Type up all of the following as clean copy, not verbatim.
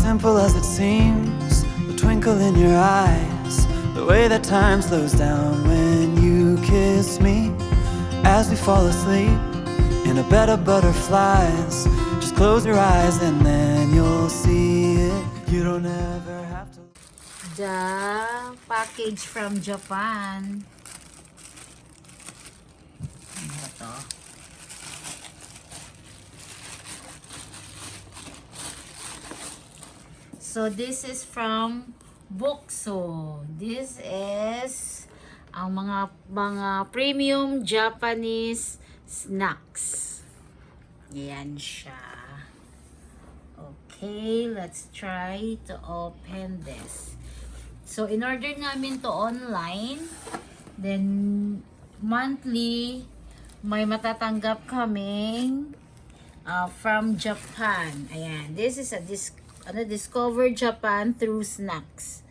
simple as it seems, the twinkle in your eyes, the way that time slows down when you kiss me. As we fall asleep in a bed of butterflies, just close your eyes and then you'll see it. You don't ever have to. The package from Japan. Ano to? So this is from Bokksu. This is ang mga premium Japanese snacks. Yan siya. Okay, let's try to open this. So in order namin to online, then monthly may matatanggap kaming from Japan. Ayan, this is a Discover Japan through snacks.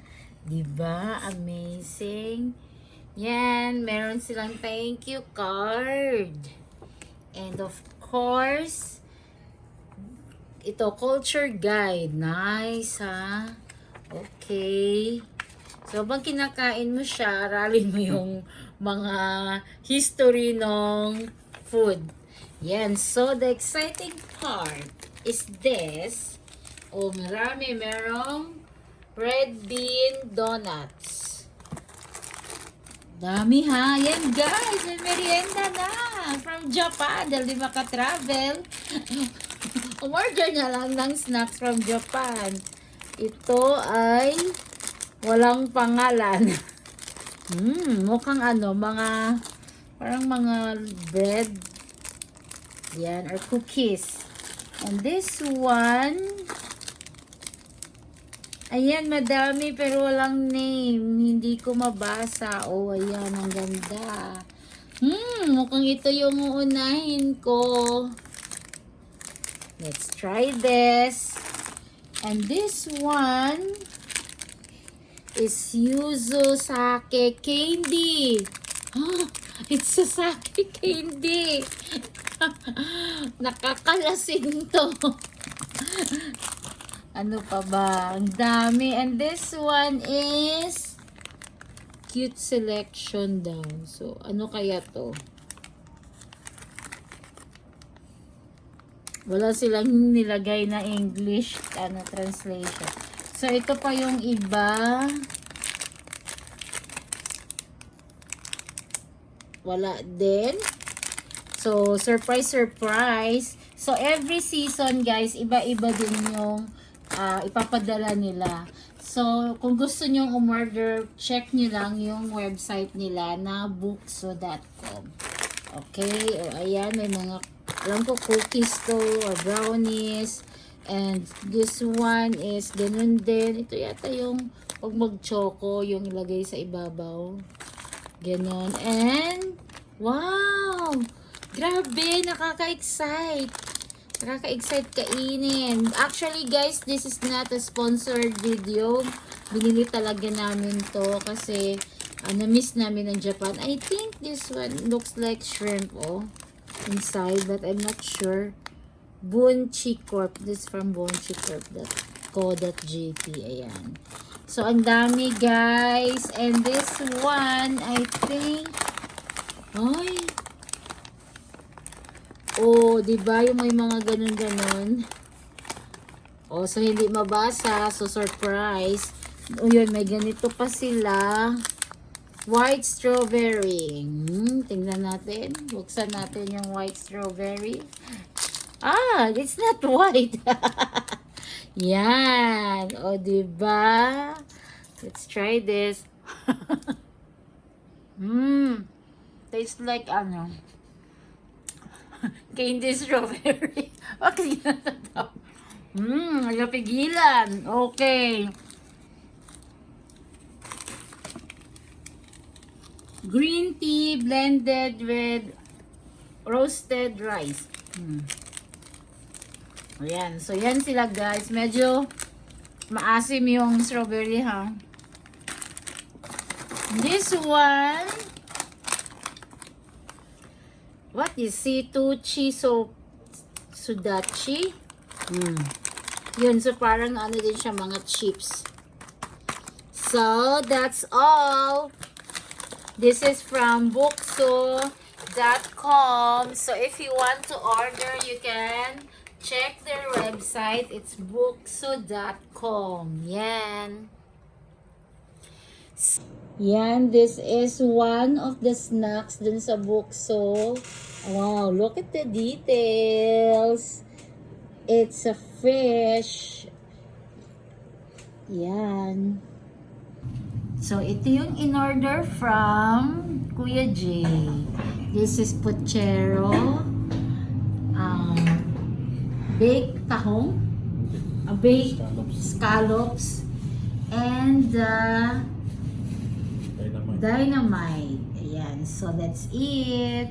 Diba? Amazing. Yan, meron silang thank you card. And of course, ito, culture guide. Nice, ha? Okay. So, habang kinakain mo siya, aralin mo yung mga history ng food. Yan. So, the exciting part is this. Oh, marami. Merong red bean donuts. Dami, ha? Yan, guys. May merienda na. From Japan. Dahil di maka-travel. Umorder na lang ng snacks from Japan. Ito ay walang pangalan. Mukhang parang mga bread. Yan, or cookies. And this one, ayan, madami pero walang name. Hindi ko mabasa. Oh, ayan, ang ganda. Mukhang ito yung uunahin ko. Let's try this. And this one is yuzu sake candy. It's a sake candy. Nakakalasing to. Ano pa ba? Ang dami. And this one is cute selection daw. So, ano kaya to? Wala silang nilagay na English translation. So, ito pa yung iba. Wala din. So, surprise, surprise. So, every season, guys, iba-iba din yung ipapadala nila. So, kung gusto nyong umorder, check nyo lang yung website nila na bokksu.com. Okay? O, ayan, may mga alam ko cookies to or brownies. And this one is ganun din. Ito yata yung pag mag-choco, yung ilagay sa ibabaw. Ganun. And wow! Grabe! Nakaka-excite. Nakaka-excite kainin. Actually guys, this is not a sponsored video. Binili talaga namin to kasi na-miss namin ng Japan. I think this one looks like shrimp, oh. Inside, but I'm not sure. Bunchi Corp. This is from bunchicorp.co.jp. Ayan. So, ang dami, guys. And this one, I think, ay, oh, diba yung may mga ganun-ganun? Oh, so hindi mabasa. So, surprise. O yun, may ganito pa sila. White strawberry. Tingnan natin. Buksan natin yung white strawberry. Ah, it's not white. Yan. O, diba? Let's try this. Tastes like candy strawberry. Okay, natataw. Napigilan. Okay. Green tea blended with roasted rice. Ayan. So, yan sila guys. Medyo maasim yung strawberry, ha? This one, what is Situchi Sudachi? Yun, so parang ano din siya, mga chips. So, that's all. This is from Bokksu.com. So, if you want to order, you can check their website. It's Bokksu.com. Yan. Yan, this is one of the snacks dun sa Bokksu. Wow, look at the details. It's a fish. Yan. So, ito yung in-order from Kuya J. This is puchero, baked tahong, baked scallops, and dynamite. Ayan. So, that's it.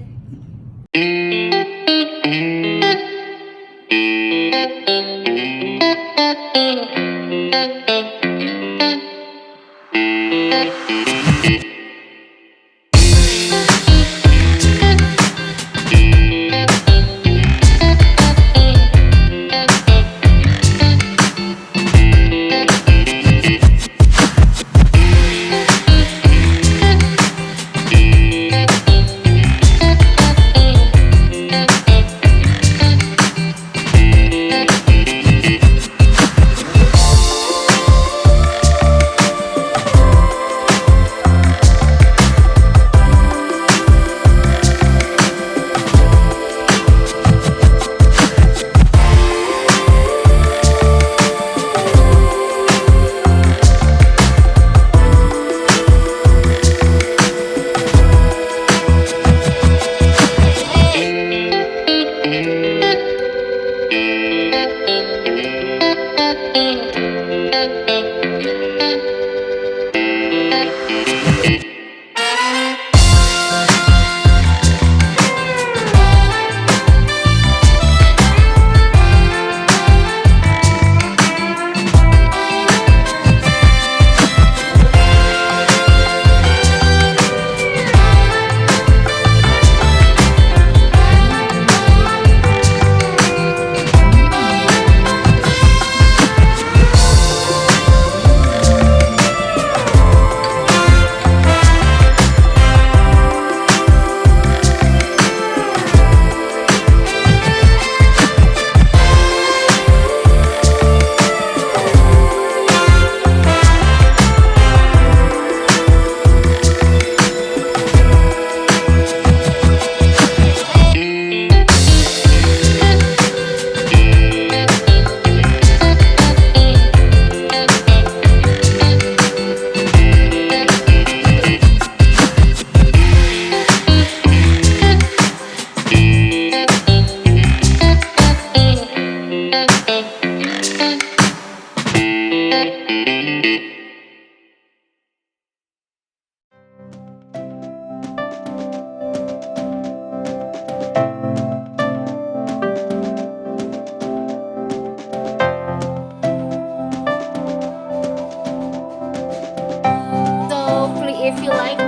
If you like